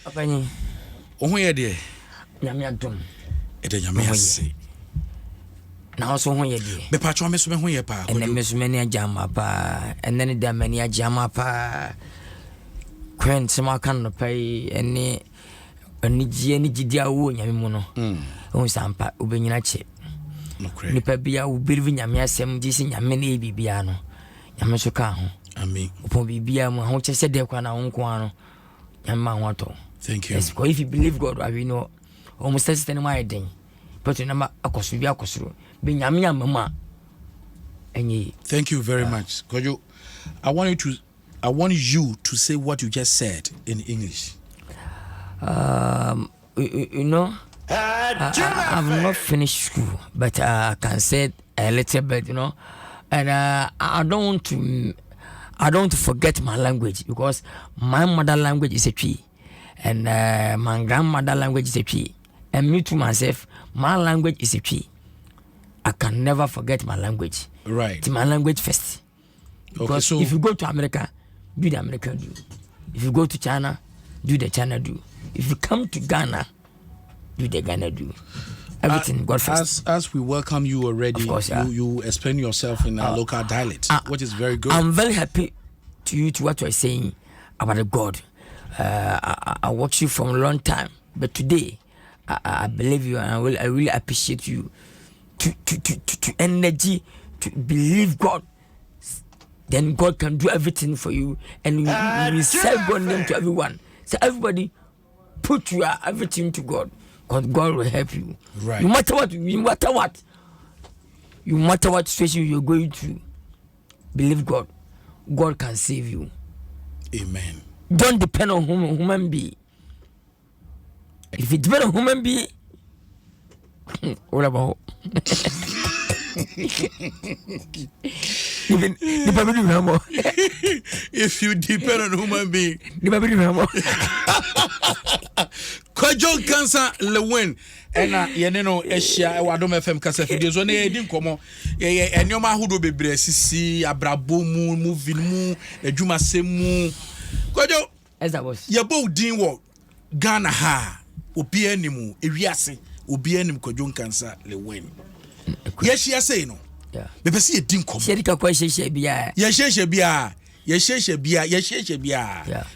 Apani. Oh, where dear? Nyame Adom. It is your say. Now so when you dear. The patron miss when you pa. And then miss many a jama pa. And then there many a jama pa. Quen some can pay any gidia wo nyame mu no. On sampa ubenyina che. No credit. Nipa bia wo birivi nyame asem di se nyame na e bibia no. Nyame so ka ho. Amen. Upon bibia mu ho chese de kwa na ho nko ano. Nyame ho to. Thank you. Yes, because if you believe God, we know almost certain my thing. But remember akosu bia akosuru. Be nyame amama. Enye. Thank you very much. Kwadwo, I want you to say what you just said in English. You know, I've not finished school, but I can say a little bit, you know, and I don't want to forget my language because my mother language is a tree, and my grandmother language is a tree, and me to myself, my language is a tree. I can never forget my language. Right. It's my language first. Because okay, so if you go to America, do the American do. If you go to China, do the China do. If you come to Ghana, do the Ghana do. Everything God first. As we welcome you already, of course, you explain yourself in a local dialect, which is very good. I'm very happy to what you're saying about the God. I watched you from a long time, but today I believe you, and I really appreciate you to energy to believe God. Then God can do everything for you, and we serve God name to everyone. So everybody, put your everything to God, because God will help you. Right. No matter what situation you're going through, believe God. God can save you. Amen. Don't depend on human being. If you depend on human being, what about? If you depend on human being, Kwadwo Nkansah Lilwin ena yene no ehia e Adom FM kasa fidie so na edi nkomo ye enyoma ahodo bebre sisi abrabo mu movie mu adwuma semu Kwadwo eza boss ye bo din wo Ghana ha obi animu ewiase obi anim Kwadwo Nkansah Lilwin ye hia sei no yeah be pese ye din nkomo sheri ka kwa hye bia ye hye bia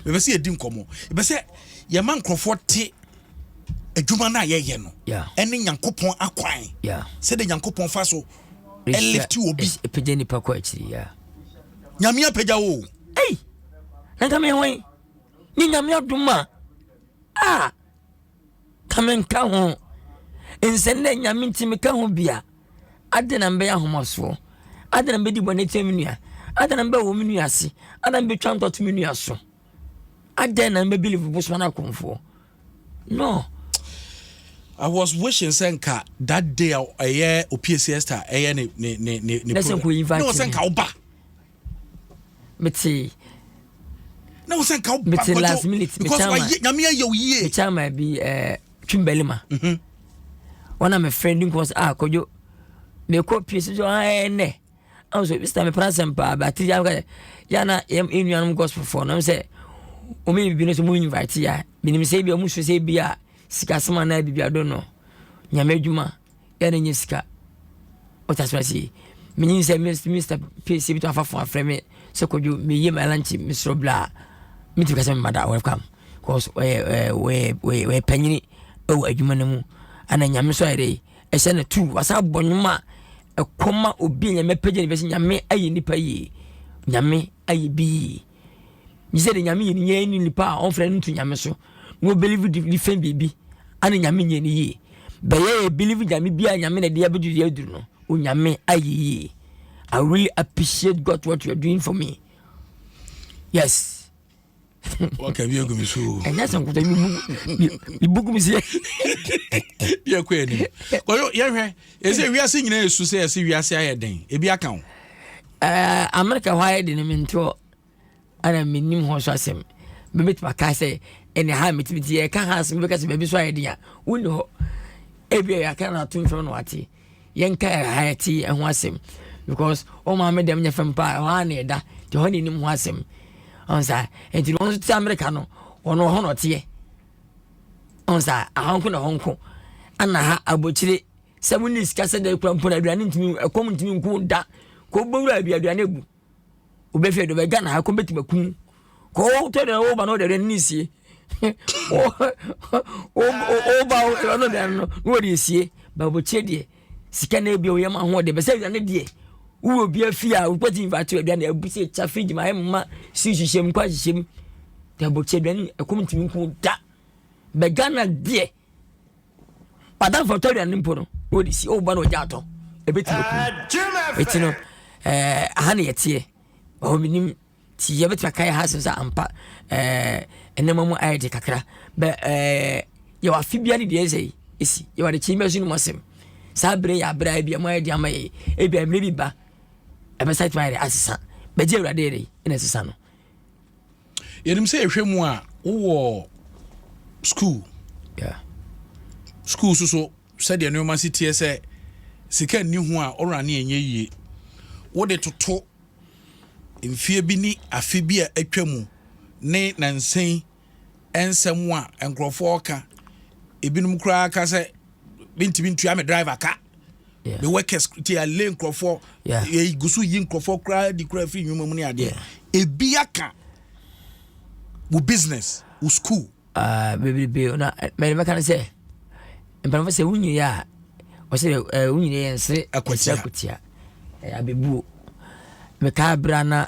be pese ye din nkomo be pese ye man krofo te adwuma na ye no ene nyankopon akwan se de nyankopon fa so elifti obi epege ni pakwa achiri nyame apega wo nka me hwen ni nyame aduma kamen ka ho ensende nyame ntimi ka ho bia adena mbe ya homaso adena mbe di bone temnua adena mbe wo menu ase adena mbe twanto to menu aso adena mbe believe buswana konfo no. I was wishing Senka that day a year or PCS star a ne no Senka oba meti no Senka oba meti last minute because nyame ayo ye chama bi Twimbelima one of my friend was Kwadwo me ko PCS so ne also this time present pa but yana enuanum gospel for no say o me bi no so mu invite ya binim say bi o mu so say bi sika sama na bibia do no nyame adwuma ya na nye sika o taswasi menyin se Mr. PC bito afa for frame se Kwadwo me ye my lunch Mr. Bla me to kasa mada welcome cause we panyini o adwuma na mu ana nyame so ere e se na tu wasa bonyuma e koma obi nyame page ni be nyame ayi nipa yi nyame ayi bi ni se de nyame yi ni nipa on frɛ ntu nyame so no believe the fame baby ani nyame nye ni yi be ye believe nyame bia nyame na de abedu ye duru no o nyame ayi. I really appreciate God what you are doing for me. Yes. Okay, we go so and that's what you book me say bia ko ani ko ye hwe e say wiase nyina esu say ase wiase ayeden e bia kan America why de me nto ana minim ho so asem be bit maka say any ha mitibiti e ka ha asem be ka say be so ayeden ya woni ho e bia ya kan atun fo no ate yen ka ha ti e ho asem because o ma me dem nya fam pa ha na eda de ho ni nim ho asem on sa enti no so America no ono ho no te on sa ahonko na honko ana ha abochire semunis kase de krampo na aduane ntimi ekom ntimi nku da ko bowura bi aduane bu obefe do be Ghana ha ko beti bakun ko to de o ba no de nisie o ba no de no de sie ba bochire de sika na bi o yema ho de be se aduane de wo bi afia wo pati invite aduane abusi chafiji ma emma si hihiem kwa hihiem de bochire aduane ekom ntimi nku da be Ghana de padam for tori and nimpo no odi si o ba no jato e beti boku etino ahane yetie o minim ti ye beti kai ha senza ampa enemamu aide kakra be ye wa fibia ni de ezei esi ye wa de chime so ni mosem sabre ya bra bia mo aide amaye e bia mre bi ba e be site mai asisa be je urade ere ina asisa no yenim se ehwemu a wo school school so said the new city say sika ni ho a orane enye yie wo de toto mfie bi ni afi bi a atwamu ne nansen ensem a enkrofo ka ebinum kura ka say bintimi ntua me driver ka be workers ti a lane enkrofo e gusu yi enkrofo kura di kura fi nwuma mu ne ade ebi aka wo business wo school baby na me kan say mpamfa se wunyi ya o se wunyi yense akutia abebu me ka bra na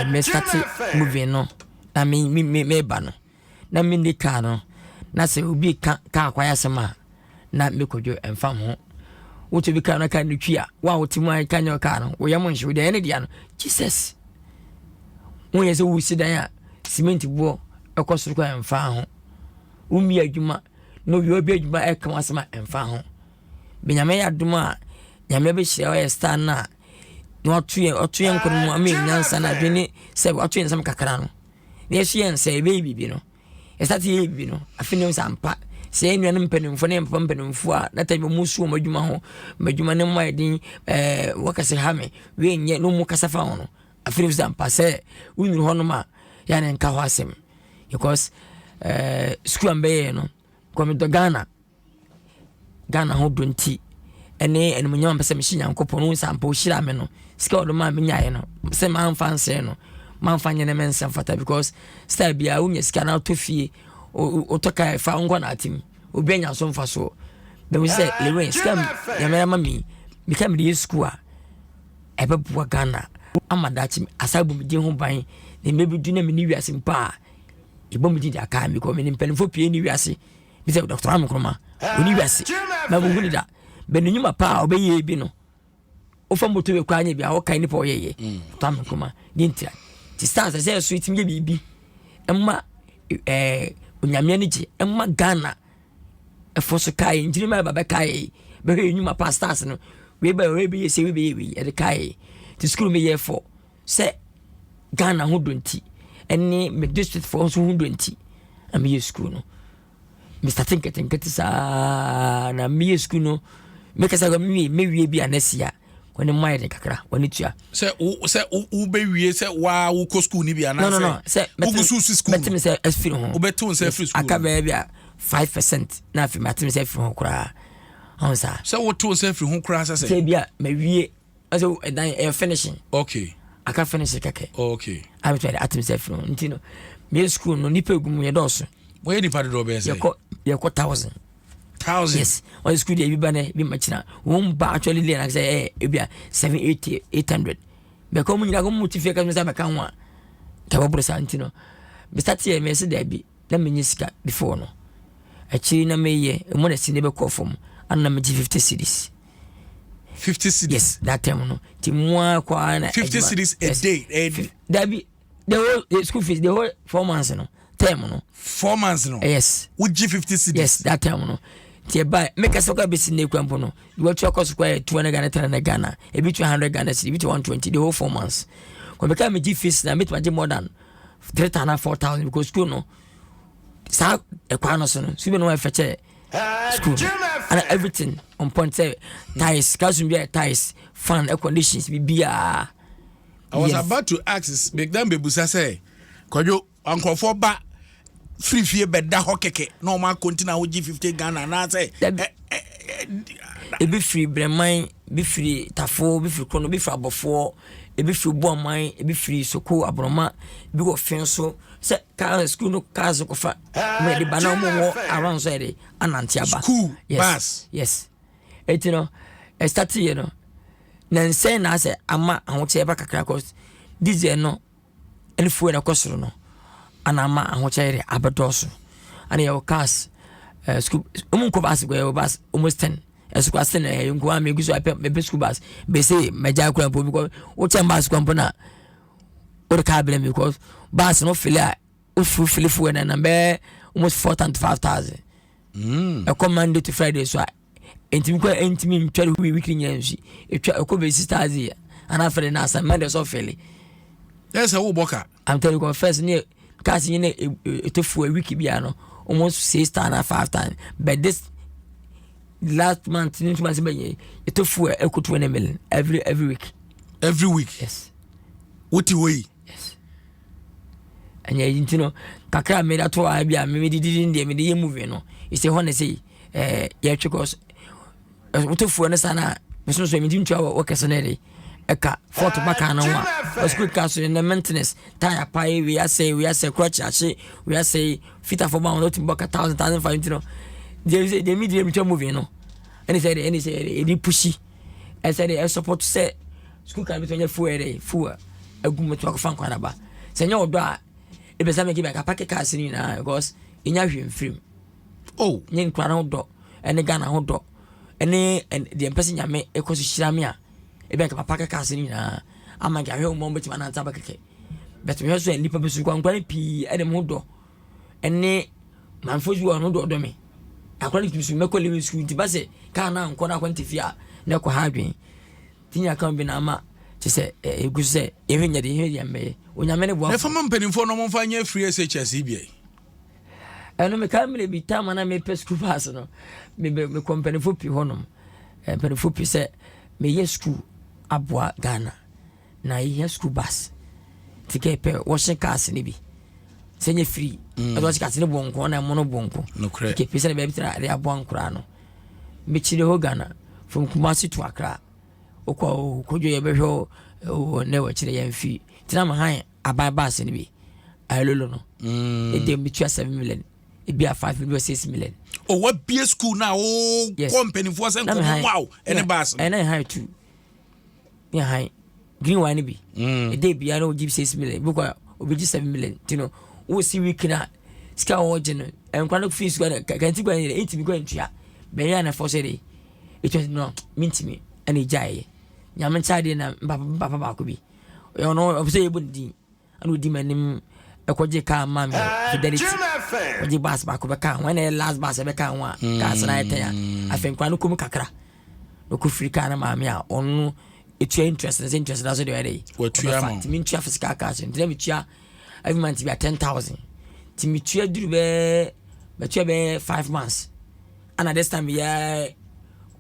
me start movie no na me ba no na me ndi ka no na se obi ka akwaya sema na me kodwo emfa ho wo to bi ka na ka ntwia wa wo timu an ka nyo ka no wo yam nhwe de ene dia no Jesus wo yese wo sidan a cement bo ekosoro kwa emfa ho umi adwuma no wi obi adwuma e kan asema emfa ho benyame ya duma nyame be hye o star na no otuye nkono ami Nkansah na dwene se otuye nsam kakra no na ehye nse baby bi no esati ye bi no afini o sampa se enua ne mpanimfo ne mpanimfo a na tabi musu o madwuma ho madwuma ne mo edin wakase hame we nye no mu kasafa ho no afini o sampa se unuru ho no ma ya ne nka ho asem because school ambe no komi do Ghana ho donti ene munyam pese me hyinya nkopon no sampo hyira me no sika odo ma me nyae no se man fanse no man fanye ne men samfata because style bia unya sika na to fie o to kai fa ngwa na atim obenya so mfa so be we say Lilwin scam ya me mami me kam di school a ebebu Ghana amadachi asabu me din ho ban ne mebi du na me ni wiase mpa ibom di aka mi ko me ni mpelfo pie ni wiase mi se Dr. Amukroma oni wiase na bu gudi da be ni nyuma pa obeye bi no o fa moto be kwa anya bi a o kai ni po yeye Dr. Amukroma ni ntia ti stars say so itim ye bibi emma onyame ni ji emma Ghana efoso kai njiri ma baba kai be he nyuma pa stars no we be ye se we be ye e de kai ti school me ye for say Ghana ho donti ene me district for so ho donti am ye school no Mr. Tinket sa na me school no me kasa go me wie bi anasia woni mai de kakra woni tua se u be wie se wa wo ko school ni bi anase no se ugusu school betim se asfiri ho u beton se free school aka be bia 5% na fi matim se free ho kura onsa se wo to se free ho kura se bia me wie aso dan finishing okay aka finish kake okay I be try atim se free ntino me school no nipa gum ye doso where the party do be say ye ko 1000 yes on school dey bi bane bi machina won ba actually lay like say e bia 780 800 be ko munyira ko mutifie ka me ka ho a ka bo santino be start here me se dey bi na me nyisika before no achi na me ye mo na si ne be ko fom an na me 50 cedis 50 cedis yes that time no ti mo kwa na 50 cedis a day that be the whole school fees the whole 4 months no term no 4 months no yes would give 50 cedis yes that time no tie buy make us go be sin ne kwampo no you want to cost square 200 Ghana 300 Ghana e be 200 Ghana cedi be 120 the whole 4 months ko be ka me give fees na meet more than 3,000 4,000 because school no sa e kwa no so no so be no feche school and everything on point say ties classroom be ties fan air conditions be bia I was about to ask make them be busa say Kwadwo ankrofo ba free fee beda ho keke no ma continue wo gi 50 Ghana na say e be free breman be free tafo be free kono be free abofo e be free boman e be free soko abroma be go fenso say car school no cars ko fa me de bana mo around so ere anantia ba school yes, bus yes you know start you know na say na say ama ahoche ba kakra cause DJ no elfu na kosoro no ana ama ahoche ere abedoso ana your cars school umunko bus go bus almost 10 esukwa sene yungu ame guso me school bus be say meja kura po because o chamba school mpona o ka blame because bus no feel fu na be almost 4,000 to 5,000 e come Monday to Friday so entimi mtware weekly nyansi etwa ko be sisters here and after na some Monday so feel yes wo boka I'm telling you first ne kasi ne etofu a week bia no almost 6,000 and 5,000 but this last month into months be etofu a equal 20 million every week yes what way yes and you know kakra me that to bia me didn't dey me dey movie no you say honey say yeah because etofu no sana so me didn't work as an eka fort baka na wa school castle in the maintenance tire pie we say crutch ache we say fit for bound not baka 1,500 you know they medium movie no and he said he pushy I said I support say school can be to full agum to fan kwana ba senya odo a e be say make be ka pack cars ni na because inya hwem film oh nyen kwa na odo ene Ghana odo ene the person nyame ekoso shirame a ebe ka papa ka se ni na ama ga hwe mo betima na ntaba keke bet me so nipa besu kwa pi ene mo do ene manfo ju ono do me akwa ni bisu meko lewe school ti base ka na nko na kwante fia na ko ha dwen tinya kan bi na ama ti se egu se ehwenya de ehwe me onyame ne bo na fama mpanimfo no mo mfa nya free SHS bi eno me ka me bi ta mana me pe school pass no me company fo pi honom mpanimfo pi se me ye school abwa Ghana na ye school bus tike pe washing cars ni bi senye free washing cars ni bonko na mono bonko tike pe se na be tira re abwa nkura no me chire ho Ghana from Kumasi to Accra okojo ye be hwo ne wa chire yan fi tina ma han abai bus ni bi ayololo no e dey me 7 million e be a 5 million 6 million oh what be school now oh company for say wow any bus and I high too yeah high green one be e dey be I no give 6 million because obi 7 million you know we see week na ska origin and kwano fees go can ti go 8 mi go ntua be ya na for say it was no minti me and jai nyame chade na papa ba ko bi you know obse e bodi anu di manim ekoje ka mami fidelity oje bas ba ko be ka when the last bus be ka wa ka sana ete ya afen kwano kum kakra no ko frika na mami a onu etua interest na so de wey wetua mo mi ntua fiscal cash ntia mi tua every month be 10,000 ti mi tua duru be tua be 5 months and at this time ya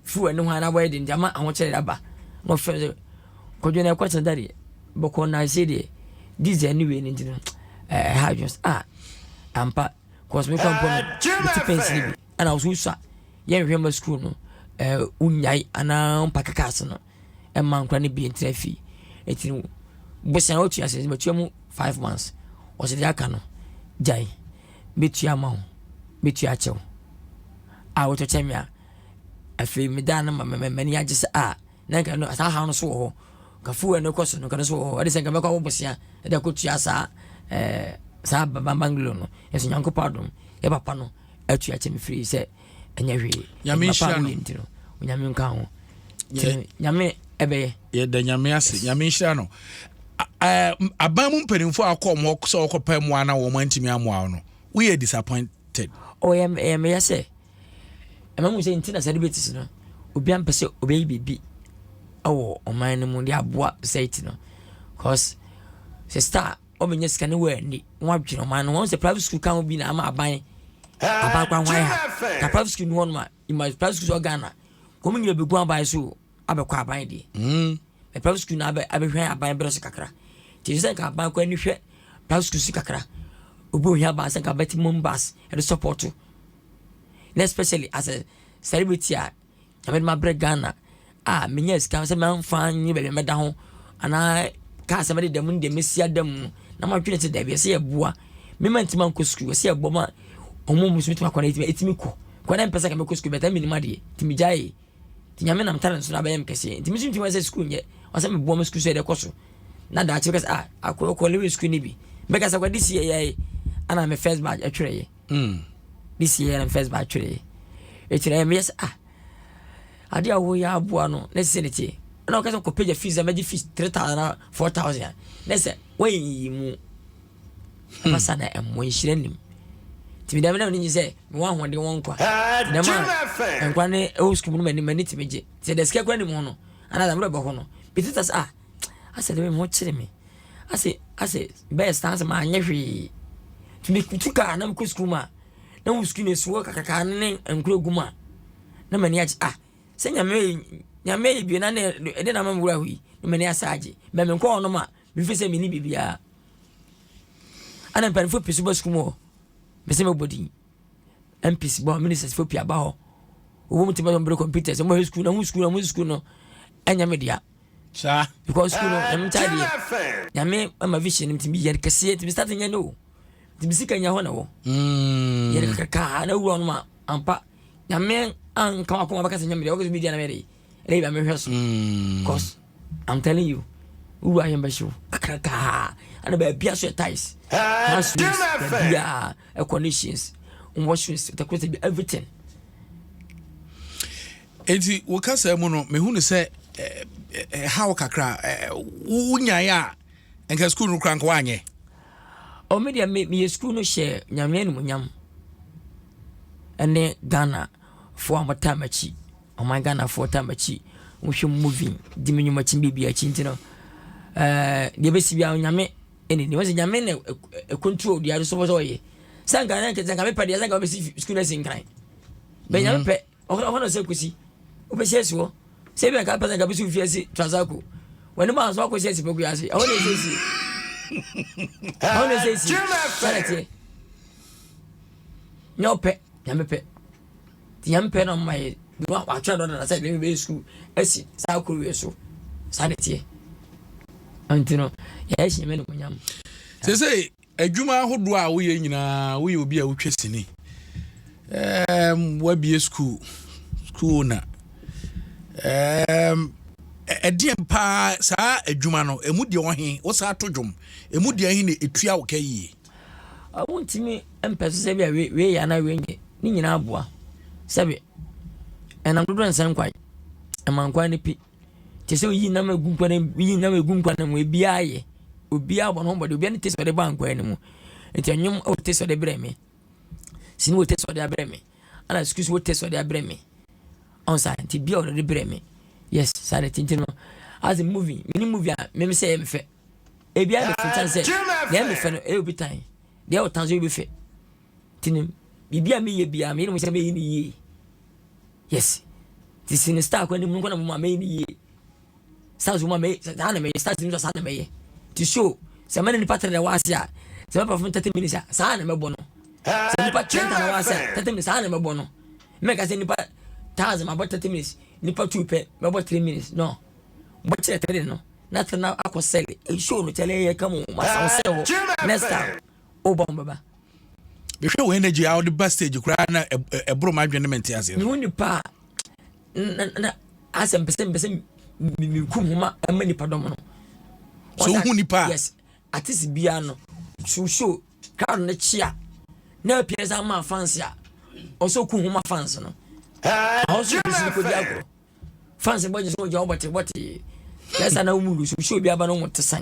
fu enu ha na wedding jama ahon chere aba mo fe ko jona kwa tandari boko na say de this anyway ni ndino how just ampa cause me come from the pension bi and I was usa ye hwema school no unyai ana mpaka kaso no e man kwa ne bi entrafi etinu bosan otu ase metua mu 5 months o se dia ka no jai metua ma ho metua chew a woto chemia afi me dan ma mani agese na ka no asa ha no so ho ka fu e no koso no ka so ho ade se ka me kwa bosia e da ko tua sa sa banglo no yeso nyanko padom e papa no atua che me free se enya hwe nyame hia no nyame nka ho nyame ebe ye da nyame ase nyame hia no aban mu mpanimfo akom ho so okopa mu ana wo mantimi amoa no we are disappointed me yase emamu se ntina celebrities no obi ampese obi bibi awo oman no mu dia boa site no cause se star o menye scan we ni wadwino man no se private school kan obi na ama aban kwa hwan ha ka private school no ma ima private school Ghana ko menye be guan aban so abekwa aban di e private school na abehwan aban bere so kakra ti se ka aban kwa ni hwe private school si kakra obo hia ba san ka beti mombas e support you especially as a celebrity I made my break Ghana me yes ka say man fan ni be me da ho ana ka say me dem de mesia dem na ma twene te da be say eboa me man ntima nko school say ebo ma omo musu ntima kwana etimi ko kwana mpesa ka me ko school beta me ni ma de timi jai ti nyame nam talent so na ba yam kese timi ntima say school nye o say me bo me school so de ko so na da chi ka akọ Lilwin school ni bi be ka say kwa this year ana me first batch atwere ye this year and first batch atwere ye yes ade awo ya aboa no na se ne tie na o ka say ko page fees am fees 3,000 4,000 na se wey mu pasa na emo nhire nim timi da me ni say me wa hode won kwa na ma enkwa ne o school no mani timi je se de ske kwa ni mu no ana da mre bo ho no bititas ase de me mo kire me ase best answer ma anyehwe timi kutuka na mko school ma na wo school ne so kakaka ne enkro guma na mani age se nyame bi na ne de na mamura hui na mani asaje me nko no ma me fi se me ni bibia ana pan fo pisu bo school mo me se me body MPs bo ministers fo pia ba ho wo mu tiba mbre computers mo school no anya media cha because school no am tadi nyame ama vision mti bi yer kase ti start nya no ti bisika nya ho na wo yer kaka na wo no ma ampa nyame an kama ko ba kase nya media wo media na media re ba me hweso cause I'm telling you who I am ba show kaka ana ba bia so ties conditions washes the quality everything enti wo kasa mu no me hu ne se how kakra unya ya enka school no krank wanye o media me school no share nyame no nyam ene Ghana for amatachi o my Ghana for tamachi wo hwe movie di menyuma chi bibia chi ntino de besi bia nyame ene ni wose nyame na control dia so so ye sanga na nke sanga me pade sanga obesi school na sin kan be nyame pe o no se kusi obesi eso se be ka pesa ka bisu fiesi transako wani ma so ko se se pegu yase o ne se si o ne se si salati nyope nyame pe ti nyame pe no mai bi wa atwa do na se be school esi sa ko we so salati antino ya shi me no nyam se adwuma ahodo a wo ye nyina wo ye obi a wo twesini wa bie school na ediem pa sa adwuma no emu de ohe wo sa to dwom emu de ahi ne etua wo kai awuntimi empese se bia we ya na we nye ni nyina aboa sebe enam dodo nsan kwai emankwa ne pi tese yi na magunkwa na mu bia ye obi abon ho body obi ne tese de bankwa ne mu enti anyum o tese de breme sini wo tese de breme ana excuse wo tese de breme on sa ti bia o de breme yes sa de tintino as a movie mini movie me say me fe e bia me fitan say dem me fe no e obi tan de o tanzo obi fe tinim bibia me ye bia me no say me ni ye yes ti sini star ko ni mu ko na mu me ni ye stars woman me sa na me stars ni sa na me ye to show se mane ni pattern na wasia se me perform 30 minutes sa na me bono se ni pa 30 na wasia 30 minutes sa na me bono me ka se ni pa 1000 about 30 minutes ni pa 2 pe me about 3 minutes no but 3 no na tana akosel e show no tele ye kam ma sa o next time o bom baba be hwe we energy out the bus stage kura na ebro ma dwene mente ase ni woni pa na asem pese mi kum huma amani padom no so hu nipa yes artist bia no show crowd na chia na pieza ma fans ya also kum huma fans no also bisi ko diago fans boje so jo bote yes na umulu show bia ba no motsan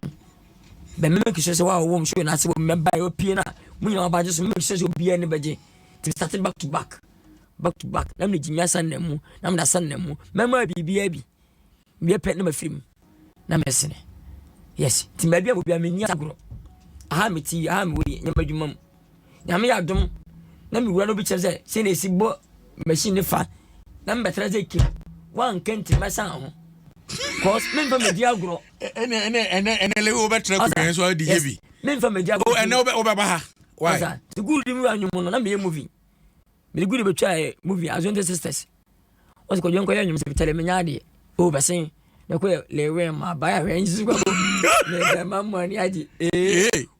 be me make sure say wa wo show na se me buy opie na munya ba je so make sure bia ne beje to start back to back na me jinya san na mu na me da san na mu mema bibia bi me pet na mafrim na mesene yes ti ma bia bo bia me nya agro aha me ti aha me we nya madwuma nya me Adom na me wura no bi chese se na esi bo machine fa na me betra ze ki wan kenti masan ho cause me fa me di agro ene le wo betra ko so di heavy me fa me di agro ene wo ba ha Why? The good movie na me movie. Me good be try movie as the sisters. What's go yonko yanyum se tell me nyade. Oh besin. Na ko Lilwin ma ba ya nsi ko. Me ma money adi.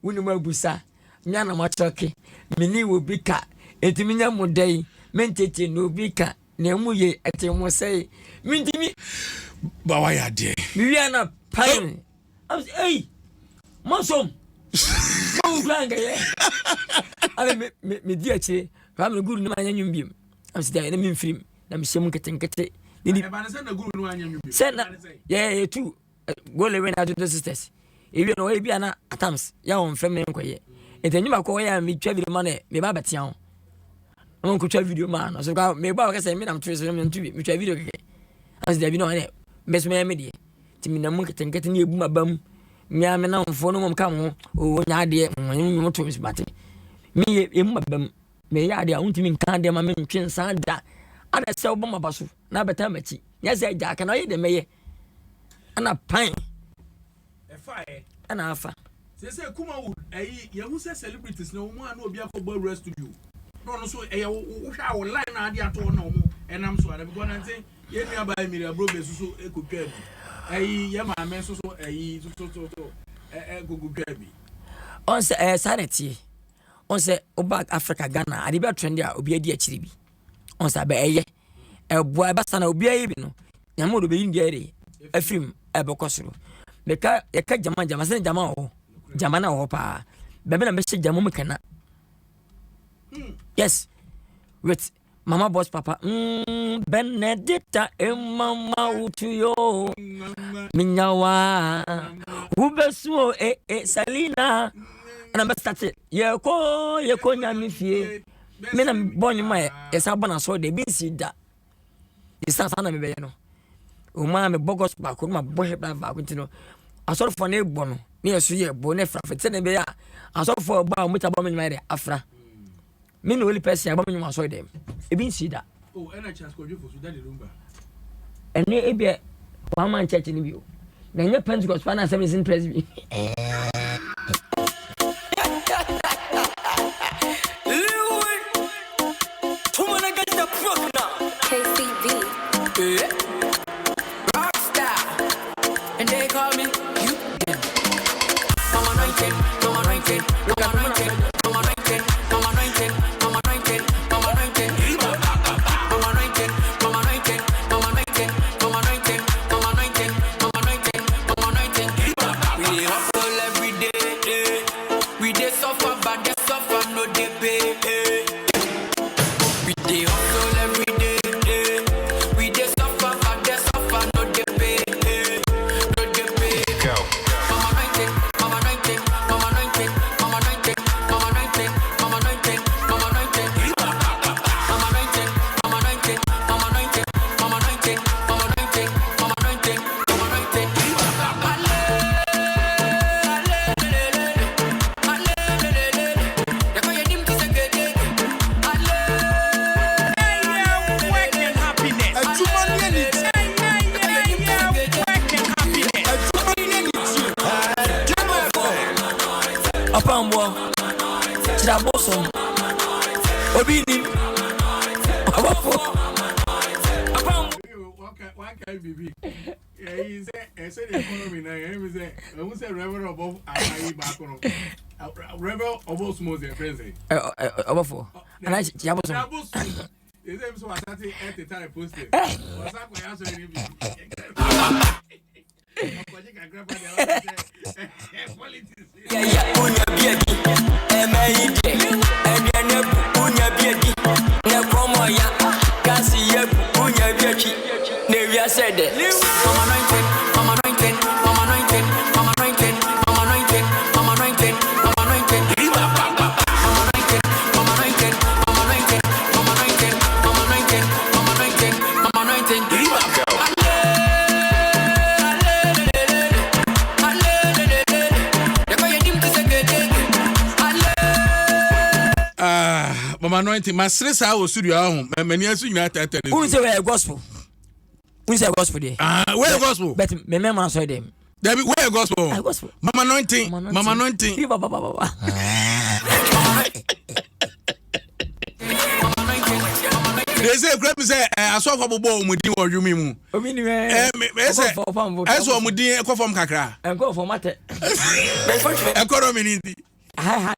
Wunu ma busa. Nya na ma choke. Me ni wo bi ka. Etimi nya modai. Mentete no bi ka. Na mu ye etimo sei. Mintimi ba wa ya de. Me wi na pain. I was Mosom. Oh granga ye. Ale me di achi. Fa me guru no anya nyum biem. Am si da na me mfirim. Na me hyem ketenkete. Ni ba na se na guru no anya nyum biem. Se na yeah too. Go Lilwin Adom sisters. Ebi no we bia na atams. Ya won frem me nkoye. Entanyi makọ ya me twa video ma na me ba betia ho. No ko twa video ma no so ka me ba ka se me na mtwe so me ntwi me twa video keke. Am si da bi no ne. Besme me de. Ti me na mu ketenkete ni ebu mabam. Mia me na mfo no mom ka mo o nya de mo to misbate mi e mabam me ya de untimi nka de ma me ntwe san da ada se obo mabaso na beta machi nya se ja ka na ye de meye ana pan e fa e ana afa se kuma wo ayi ye hu se celebrities na wo ana obi akọ bar studio no so e wo hwa online na ade ato na wo enam so ada bi gona ntin ye nua ba mi re bro be so e ko twa bi ayi ya ma men so ayi so gugu gabi on se sanity on se oba Africa Ghana ade be trend a obi adi akiri bi on se ba eye boa ba sana obi ayi bi no nyamo do be indi ere afrim e be kosoro be ka ye ka jama se jama na ho pa be na be se jama mu kana yes with Mama boss papa Benedicta mama utuyo minyawa ubesuo Salina and I'm started yeko nyami fie me na boni ma esa bana so de bi si da isa sana me be no o ma me bogos ba ko ma bohe ba ko ntino asoro fo na egbo no me yeso ye bo na fra fete na be ya asoro fo ba mo ta bo me nyama de afra me no only person ba me nyama so dem e bi si da oh ena chance ko jofo so da de lumba ene e bi one man church ni bi o na nye Pentecost fa na Seventh Presby Lilwin to man against the proc now KCB rockstar and they call me you come on 19 Apambo Chirabosom Obini Abafo Apambo okay bibi he said economy na he say who say reverend above ayi back no reverend above small the president Abafo ana Chirabosom he say so asati at the time posted was akwa ya so ni bi unya biedi emeide edene unya biedi ne promo ya kasi ye unya biedi ne wi asede mama 19 Mama 90 my stress I was studio home many as you know that who say we gospel there where gospel but me man so them there be where gospel gospel Mama 90 Baba They say grab say aso for bobo omudi wo dwumi mu. Obi ni me say eso omudi ekọ form kakra. Enko form mate. Economy ni. Ha.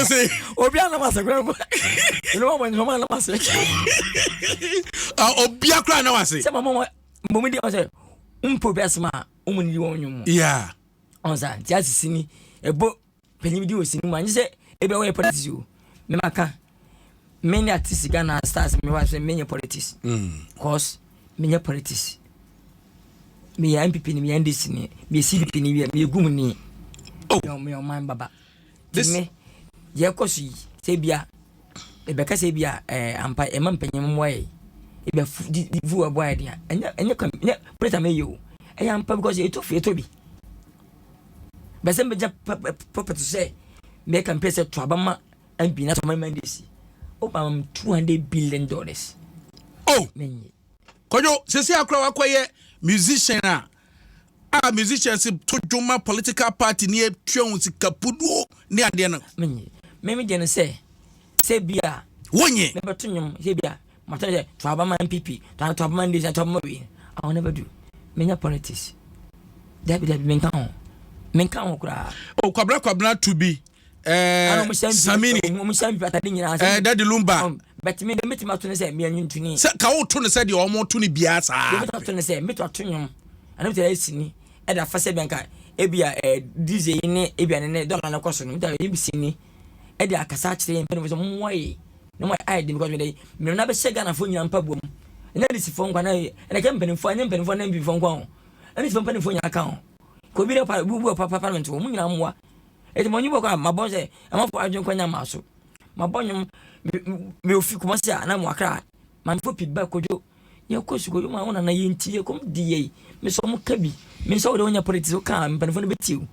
Say Obia na mase kra. No mo nso ma na mase. Obia kra na wase. Say mama mo di o say umpo besma umuni won nwum. Yeah. Onza ti asisi ni ebo penim di osini mu anyi say ebe we politics o. Me maka many artists Ghana stars me wa say many politics. Cause many politics. Me ya MPP ni me NDC ni me CDP ni me gum ni. Oh me o man baba. This me ye kosi say bia e be ka say bia ampa e man panyem moye e be vu aboy dia enya preta me yo e ampa because e to fi to bi be se me ja property say me can pay say to abama and be na to my mandisi over $200 billion. Oh kojo se akra wakoye musician musicians to juma political party near Trion Kwadwo near the end. Me didn't say bia. Wonye. Never to him, say bia. Matter to Abama MPP, to Abama this and to Mobby. I will never do. Many politics. That be Menkan cry. Oh, Kwabra to be. Samini. Daddy Lumba. But me the meeting to say me and you. Kao to said you almost to Biasa. Me to say, me to him. I don't tell you. Eda fase benka ebia DJ ni ebia ne dollar na koso no da ebisi ni eda akasa kire mpene so moye no my id because me na be shega na fo nyina mpa bom na disi fo nkwa na ena ke mpene fo na mbi fo nkwa ena si mpene fo nya aka ho ko bi pa bubu papa parliament wo nyina moa eti mo nyibo kwa mabon se ama fo adwen kwanya maso mabon me ofi kuma se na mo akra man fo feedback kojo ye kosu kojo ma wona na yenti ye kom die me so mo kabi me so de onya politics ka mpanfo no betiu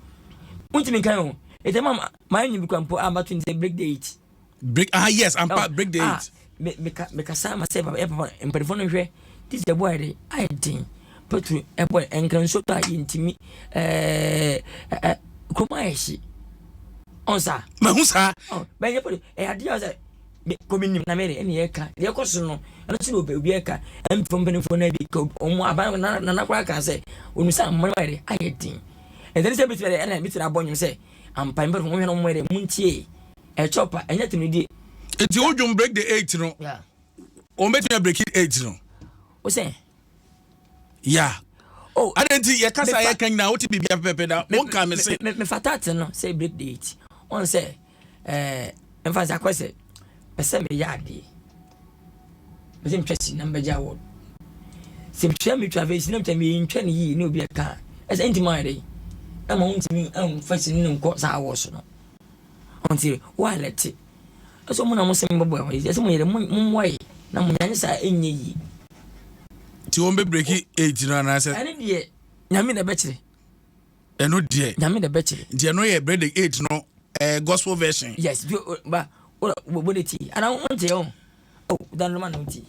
unti me kan o etema ma nyi bi kwampo aba to say break the 8 break yes I'm part break the 8 me ka sama say papa mpanfo no hwe this the boy dey I think but e boy Nkansah to ayintimi kuma eshi onsa mahusa be ye poli ade ya say kominim na mere ene ye ka ye koso no ana ti no be obi e ka empompenfo na bi ko omo aba na kwa ka say onu sa mmere mere ayedin e then say bitere ene bitere abonyum say ampa mbe ho hweno mmere muntie e chopa enya tinudi enti odwum break the 8 no yeah o metia break it 8 no o say yeah oh adenti ye kasa ye kan na oti bibia pepe da won ka me say me fatate no say break the 8 on say emphasize akwese pese me yade pese me twesi na mbeja wo se mtwa me twa face na mtwa me ntwa ne yi ne obi aka ese enti mind ama untimi fasi ne nko sa wo so no onti wa leti so mo na mo se mbabo ya ese mo yere mo na mo nyanye sa enye yi ti won be break 8 no na se ene die nyame na bekire eno die nyame na bekire die no ye break 8 no gospel version yes ba bodeti ana unte yo dan man unti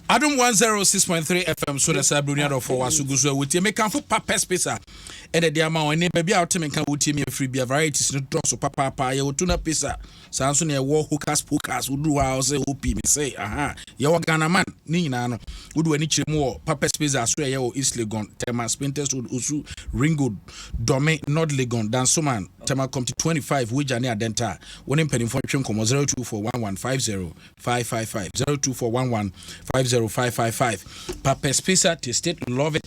Adom 106.3 FM so the Sabrunia do for wasuguso wuti me kan fo papa spacer e de dia ma won ne ba bia wote kan wuti me free bia varieties no do so papa ye wotuna pesa sanso ne wo hookers pokers wudu wa say opi me say aha ye wo Ghana man ni nyina no wudu ani kire mu wo papa spacer so ye wo East Legon Tema Spinters wood usu Ringwood Dome North Legon dan so man Tema come to 25 we jani adenta woni mpani fo twem komo 0241150555 0241150555 Papa Spacer tasted love it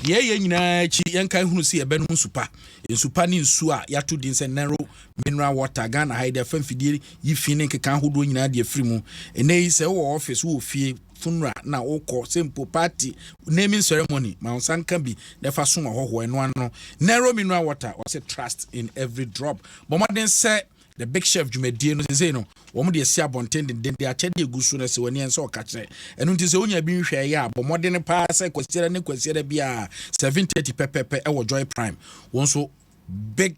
ye nyina chi yankan hunu si ebe no supa ensupa ni nsu a yato din se narrow mineral water Ghana hide fan fidie yi fini nkeka hodo nyina de afiri mu enei se wo office wo fie funra na wokọ simple party naming ceremony ma onsanka bi nefa so ahoho eno ano narrow mineral water was a trust in every drop bomoden se the big chef Jumedie no say no wo mo de sia bonten de achede egusu na se wani enso ka kire enu nti se onya bi nhwe ya bomode pa se kwasiera bia 730 pepepe e wo Joy Prime won so big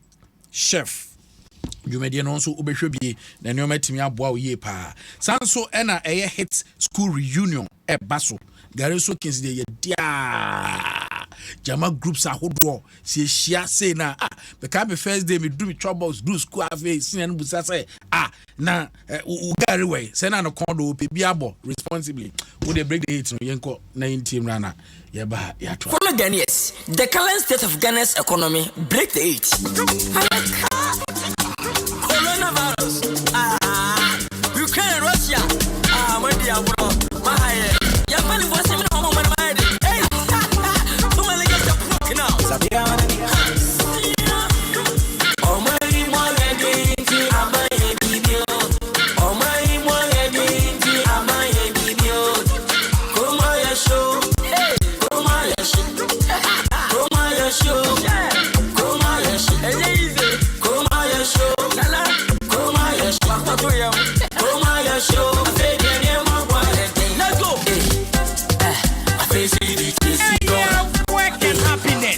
chef Jumedie no so obehwe bi na ne omatimi aboa wo ye pa sanso e na hit school reunion e baso gare so kins de ye dia jama groups ahodo si ehia say na because me first day me do me troubles do school ave sin busa say na ugari way say na no kondo pe bi abo responsibly we dey break the hate no yenko na team rana ya ba ya to follow Ghanaians. The current state of Ghana's economy break the hate. Coronavirus, Ukraine, Russia, when they are bro, my your money was in home on my head. Hey, come on, get the book now. Oh, my more against you, I'm my video. Oh, my more against you, I'm my video. Come on, your show. Hey, come on, your show. Come on, your show. Come on, your show. Come on, your show. Come on, your show. Come on, your show. Let's go. I face it. Work and happiness.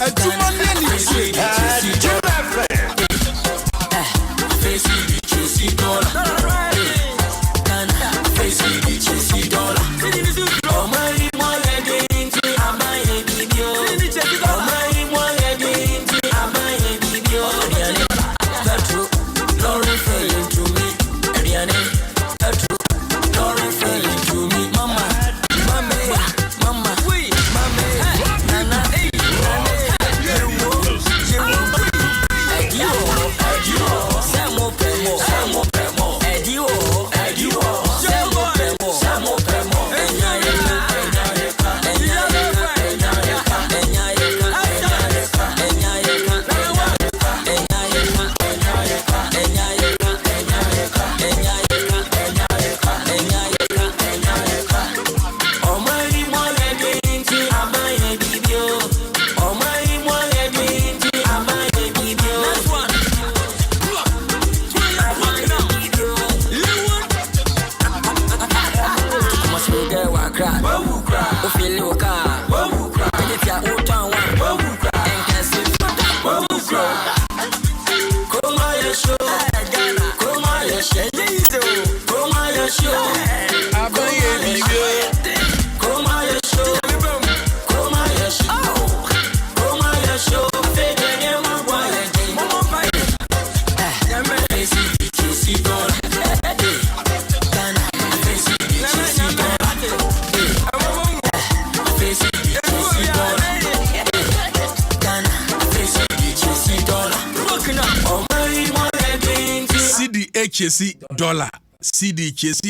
$CDHC.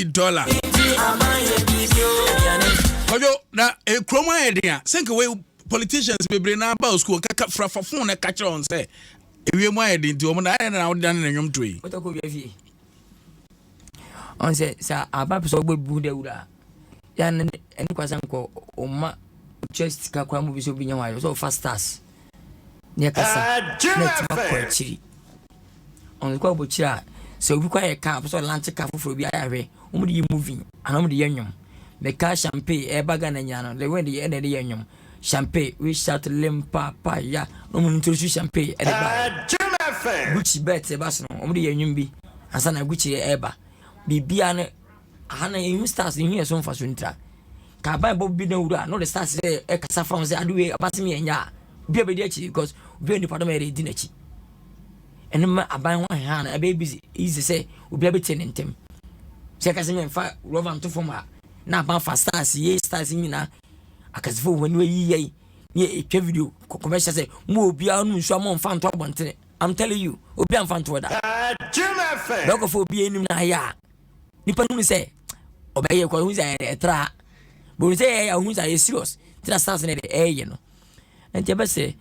Ojo na kroma edin senke we politicians bebre na ba school kaka frafa phone na catch on say ewie mo edin ti o na na wo dan na nwom to yi otako bi afie on say sa aba so gbebu de wura ya na eni kwasan ko o ma chest ka kwa mu bi so bi nya wa so fasters ne kasa net ma ko chiri on ko bo chira so we kwa ka so lunch ka foforo bi ayahwe o mu di movie ana mu di yanyom me ka champagne e baga na nya no le when the end the yanyom champagne we shout limpa pa ya no mu introduce champagne e ba Gucci bet e ba so o mu di yanyom bi asa na Gucci e ba bibia ne ana you stars in here so mfa so ntra ka ba bo bi na wura no the stars e kasa from say aduwe abasemi enya bia be di achi because we ni pado me re di na chi enema aban ho ha na be busy easy say obi abete ne ntem se ka se me fa rover to form na ban fa stars ye stars nyina akasefo wani we yi ye etwa video commercial say mo obi anu nso am mfa nto abontere I'm telling you obi am fa nto da doko fo obi enim na ya nipa nu say obeye ko hu say etra bo say ya hu say serious tira stars ne de eye no enti be say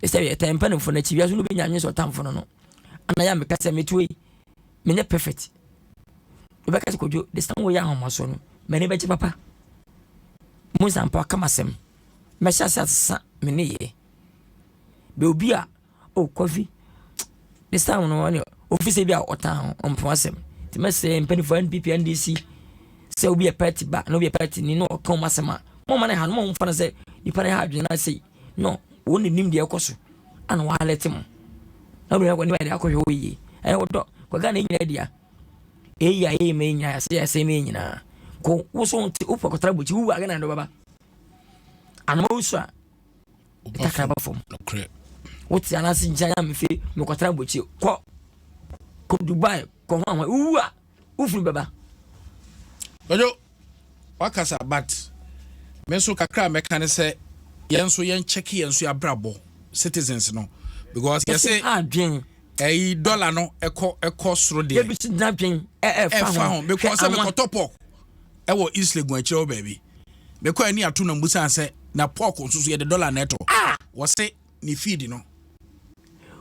say tempa no fo na chi biaso no be nyanwe so tamfo no ana ya meka say metwe menye perfect obi ka kojo the stand we ya homaso no mene be chi papa mo sampa kama sem me sha sa mene ye be obi a o coffee the stand no one office bi a otan on prosem ti me say mpani for NPP NDC say obi a party ba no be a party ni no kan masema mo mane ha no mo mfa na say ni pa ha adwena say no woni nim de ekoso ana wa letem na do yakwa ni ba de akohwe oyi e wodo kwa ga na nyina dia eya e me nya say me nyina ko wo so nti upa kotra bochi wu aga na ndo baba ana mo usua Takaba form. No crap. What's an answer? Jam fee, Mokatra Buchi. Come Dubai, come on, Ufu Baba. Ojo, wakasa but menso kakra mekane say yenso yen check yenso ya brabo citizens no because you say dollar no eko soro de. Ebi sidapin fa hon because me ko top e wo East Legon a kire baby. Me ko ani atu na mbusa say na pork nso so ye de dollar na eto. Wo say ni feed no.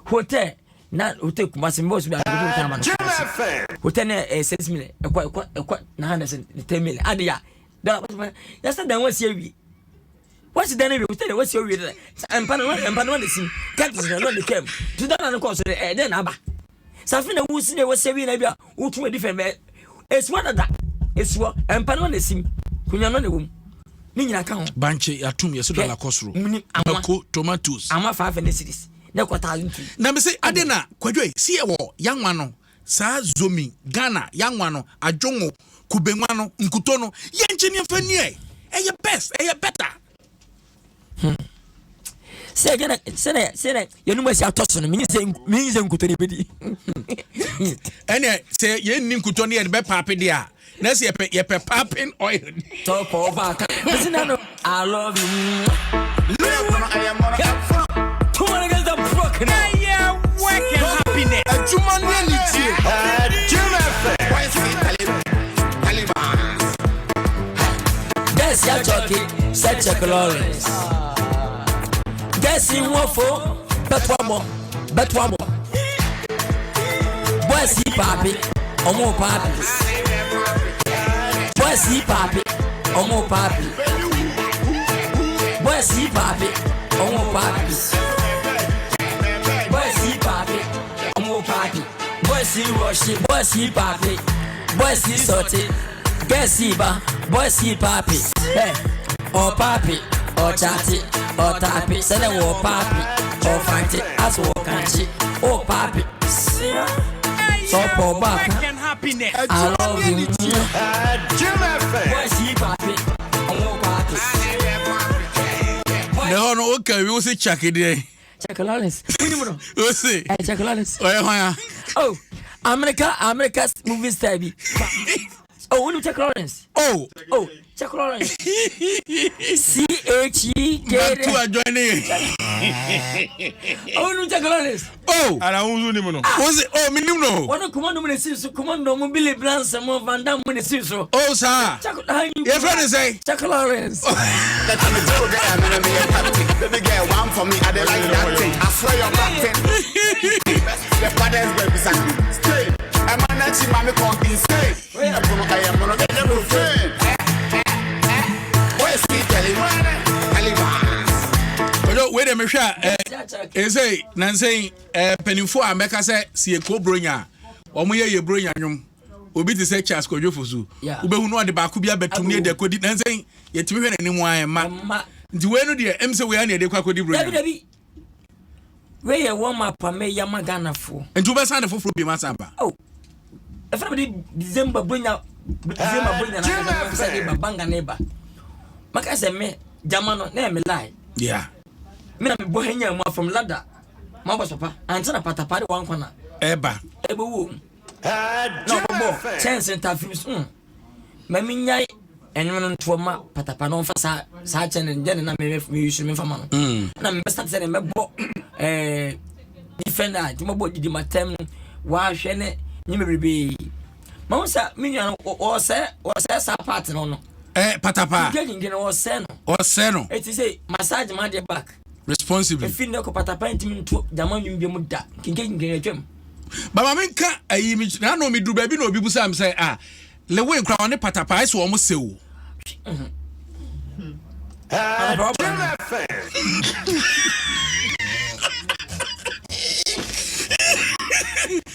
Hotel na hotel Kumasi mbos bi agudu tama. Hotel na 6 million ekwa na 10 million adia. Ya say dan wasi awi. What's the name? What's your reader? And Panama, sim. Captain, not the camp. To that and course, then Abba. Safina was saving Abia, who to a different. It's one of that. It's what and Panama sim. Kunyana the womb. Nina account. Banche, Atum, Yasuda Cosro. Amako, tomatoes. I'm a 5 cities. No, what I now say, Adena, Kwadwo, see a war, young mano, Sa Zomi, Ghana, young mano, Ajongo, Kubemano, Nkutono, Yanchinian Fenier. Hey, your best, hey, your better. Say again, say you know what's your toss on means and could be. And say, you need to turn the bed papi dia. Let's see a papping oil. Talk over. Listen, I love you. I am on a front. 2 against the broken. Yeah, working happiness. A human reality. That's your jockey, such a glorious. Guess in one for, but one more. Boys, he papi, or more papi. Boys, he papi, or more papi. Boys, he papi, or more papi. Boys, he papi, or more papi. Boys, he worship, boys, he papi. Boys, he sorted. Guess he ba, boys, he papi. Hey, or papi, or chatty. Oh papi, say the war papi, oh fight it as war country, oh papi. So for back, I love you. Where's he papi? Oh papi. No, okay, we will say check it there. Check Lawrence. We'll see. Check Lawrence. Oh, America's movie star. Oh, when you check Lawrence. Oh, check Lawrence. CHE. Two are joining. Oh, no, check Lawrence. Oh, And I won't do it. was it? Oh, minimum. One of command ministers, commando mobile plans, and more Van Damme ministers. Oh, sir. Your friend is say. Check Lawrence. Let me do that. Let me get one for me. I don't like that thing. I swear you're back. The father's baby sang. Stay. I'm not see mommy come insane. I am gonna get them to friend. Where's me telling you? Wait a minute. Is a Nancy Penifo America say, see a cobronya. Or me a bronya. Obi to say Chas Kojofuzu. Ube who know the Bakubia Betumia de Codi Nancy, yet to be any ma. Do we know the MC we are near the Quacodi? Where you warm up a may Yamagana for. And to Bassana for Fruby Masamba. Oh, everybody December bring out December banga neighbor. Maka say me, Jamano, name me lie. Yeah. Me am bohenya from ladder. Mabos papa, answer patapari one corner. Eba. Ebu. No more chance interviews. Maminya and run to ma patapano for such and then I may use me for man. And I'm best at saying, defender, Timobo did my term, why shene, you may be. Monsa, minion or say, part no. Patapa. Getting or seno. Or seno. It is a massage my back. Responsibly. If you know patapa to Daman you be muda, can get a gem. But I mean, I image now know me do baby no people say, Lilwin crown patapa is almost so.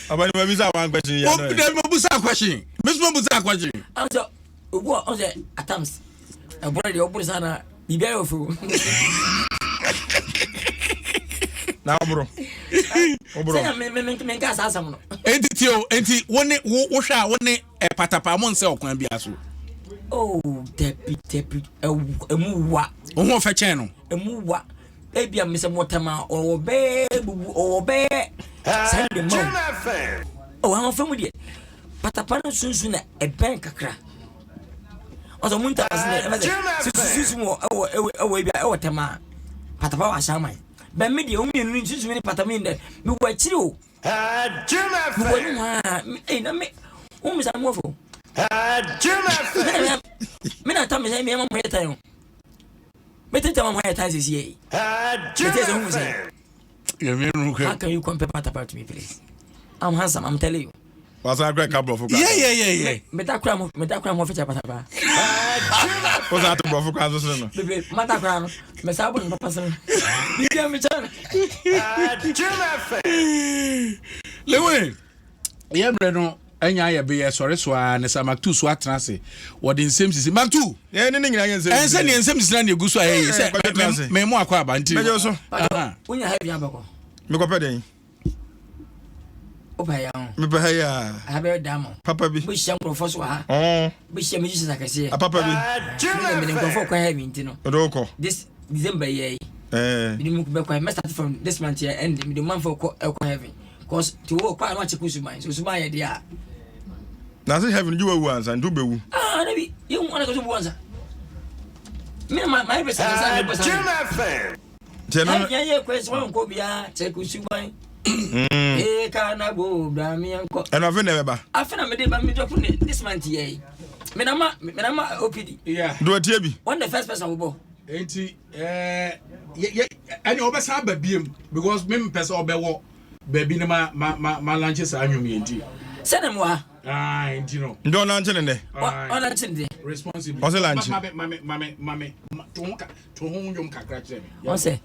About the visa one question. Then question. Miss Mabuza question. Also, what was it? Attempts. A body of Busana, be very full. Now, bro. Make us some. Enti one washa one a patapa monse can be asu. Oh, tepi, a muwa. Omo fe channel. A muwa. ebi am se motama obe send mo oh am fam de patapa no sunsun na eben kakra ozo munta sunsun mo ebi tama patapa wa shaman ba me de o mi nu sunsun ni patapa mi de mi wa chiri o na me o mi sa mo fo me na ta me say me mo yeta yo me tete mo yeta say see how can you compare patapa to me please? I'm handsome, I'm telling you. What's a great couple of yeah. Metakram mo feature patapa. What's that to for Kwadwo? Baby, Matakram, Mesabo and Papa. You get me, Chan. Lilwin, yeah, Breno. Anya be sorry so na samaktu so atrase wodi nsem sisi maktu ne nyina nsem ense ne nsem sisi na ne guso aye se me mo akwa abanti mejo so unya heavy abako me ko pede opa ya me pa ya habe damo papa bi bu sham profo so ha bu sham ji sisa kase papa bi me profo kwa heavy ntino odoko this December ye me mu be kwa me start from this month here end me the month for kwa heavy cause to work kwa no acheku suman so suman ye dia na say heaven you wu ansa ndu bewu na bi you want to go to ansa me my best ansa me best tena ye question ko bia cheku suman kana bo bra mi anko eno ve na beba afena me de ba me drop this month here me na ma OPD yeah do atie bi when the first person will go enti ani obesa ba biem because me pese obewo baby na ma lanche sa anwum enti sene mo ha enti no ndo na nche ne ona nche responsibility o se lanche mame to ho nyom kakra kire me o se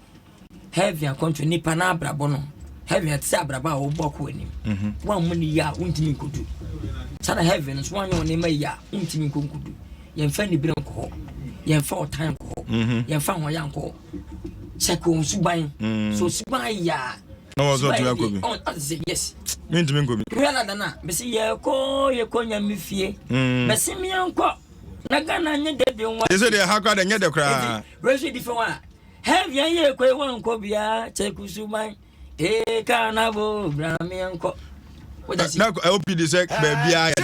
heavy and country nipa na abrabo no heavy at sa abraba wo boko anim wan mu ni ya untimi nkodu sana heavy no so wan yo ne ma ya untimi nkodu ye mfa ni bire nko ye mfa o time ko ye mfa ho ya nko cheko suban so suban ya no was what you are going yes me ntimi nkobi we na dana be se ye ko nya mi fie be se mi anko na gana nye de nwa they say they hakwa de nye de kra we should different one have ye ko wan ko bia cheko suban kana bo bra mi anko na OPD say bebia ya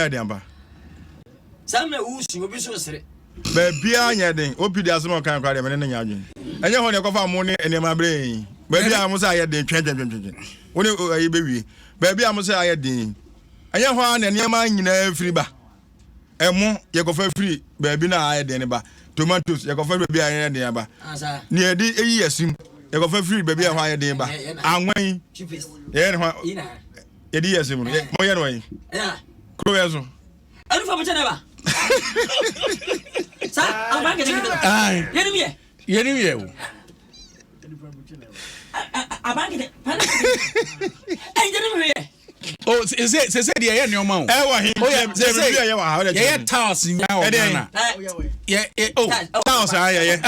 den amba sam na usu obi so sere bebia nya den OPD asem kan kwa de me ne nya adwen enye ho ne kofa mo ne enema bre bebia mo say ya den twetwetwetwe woni ayi bewie bebia mo say ya den enye ho na enema nyina free ba emo ye kofa free bebi na ya den ba tomatoes ye kofa bebia ya den ba ne edi eyi yasim ye kofa free bebia ho ya den ba anwan ye ne ho edi yasim no mo ye no yi kro yeso anu fa mo chana ba sa abange de yeni mi o abange de pana yeni mi oh se dia ye nyoma o wa hin se ye wa ha ye tiles nya o na ye oh tiles ye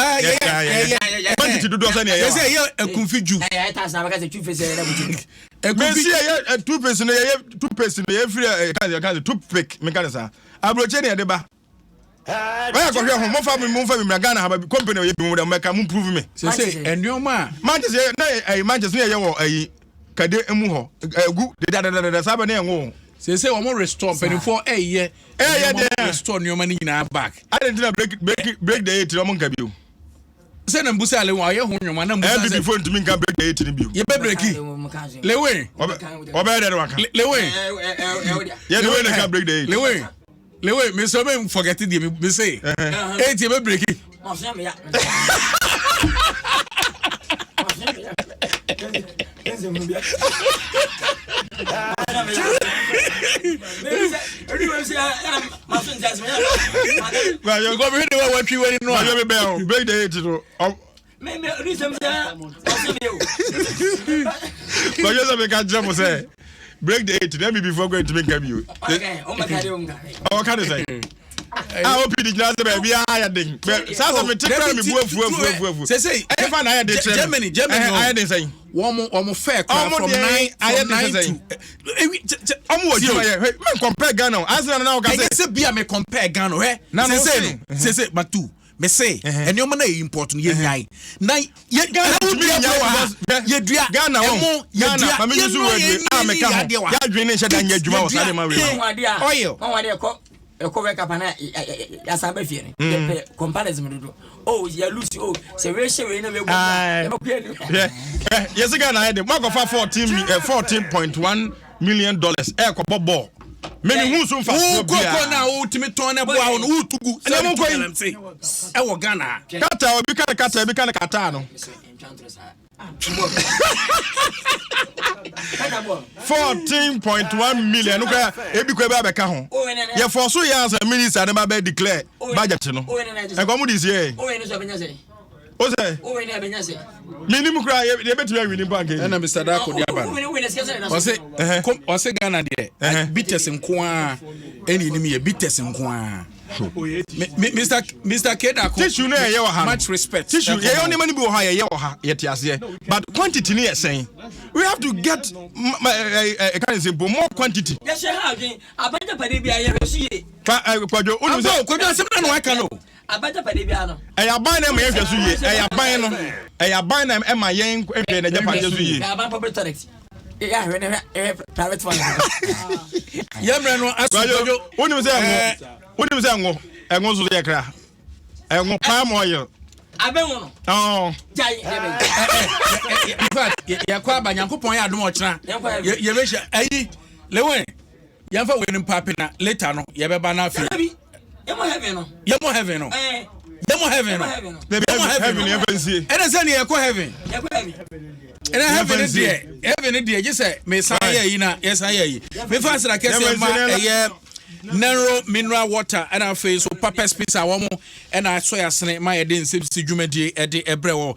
quantity do do se ne ye se ye akunfiju tiles na ba ka se tu face na buti Messi ye two person ye free can toothpick me kan sa abroche ne de ba why go here mo fa mi Ghana ha ba company ye bi mo da make am prove me say enioma Manchester na Manchester ye wo ayi kade emu ho egu de saba na enwo say o mo restore penifo ye de restore nioma ni nyina back I didn't break the 8 mo nka bi o say na mbusa ale wa ye ho nyoma na mbusa say before ntimi nka break the 8 ni bi o ye be breaki Lilwin obe de waka Lilwin ye de we na ka break the 8 Lilwin me so me forget the me say 8 ye be breaki mo so me ya well you go be the what you wey no you be break the 8 to me reason say but you say can jump say break the 8 let me before going to make you okay o ma carry o nga o can say OPD just be ya den sasa me tekra me buafu say e fa na ya de Germany I dey say Womo fair from 9 I to omo ojo me compare Ghana as na o ka say say bia me compare Ghana say but two me say enoma na import no ye nyai na ye Ghana Ghana mama yusu we ameka ho ya dwene nhyɛ da nya adwuma wo sade ma we oil we kapana ya sabe fie ne comparison do oh ya lose oh se we hye we na we go yes Ghana I dey mark of 14.1 million dollars ball many who so fast go na ultimate ton e boa no utugu na mo koyi e wo Ghana kata obi kan kata bi kan kata no 14.1 million no kwa ebi kwa ba beka ho ye for so ya as minister na ba declare budget no e ko mu dis year o ene so benya say o say o ene benya say minimum kra ye betu ya wini bank na Mr. Dako dia ba o se Ghana de bites nko a eni ni me bites nko a Mr. Kedako tissue na ye wa ha much respect tissue ye only money bi wo ha ye wa ha ye tiase but quantity ni saying we have to get kind of simple more quantity yes ha again abanja pade bia ye hwesu ye Kwadwo unu say Kwadwo asem na no aka no abanja pade bia no ban na ma ye hwesu ye ban no ban na e ma yen ehwe na japa hwesu ye ban public toilet ya hwe na private fund yemre no Kwadwo unu say ngo so ye kra ngo palm oil abenwo no jai in fact ya kwa ba Nyankopon ya adom ochira ye be hia ayi Lilwin ya fa we nim papi na later no ye be ba na afi yemo heaven no heaven no heaven see ene se ne ye ko heaven ene heaven die je se me san ye yi na ye san ye yi me fa sra kese ma ye Nero mineral water and our face so papa space a womo and I saw ya sene my den sip dwumadi e de ebre wo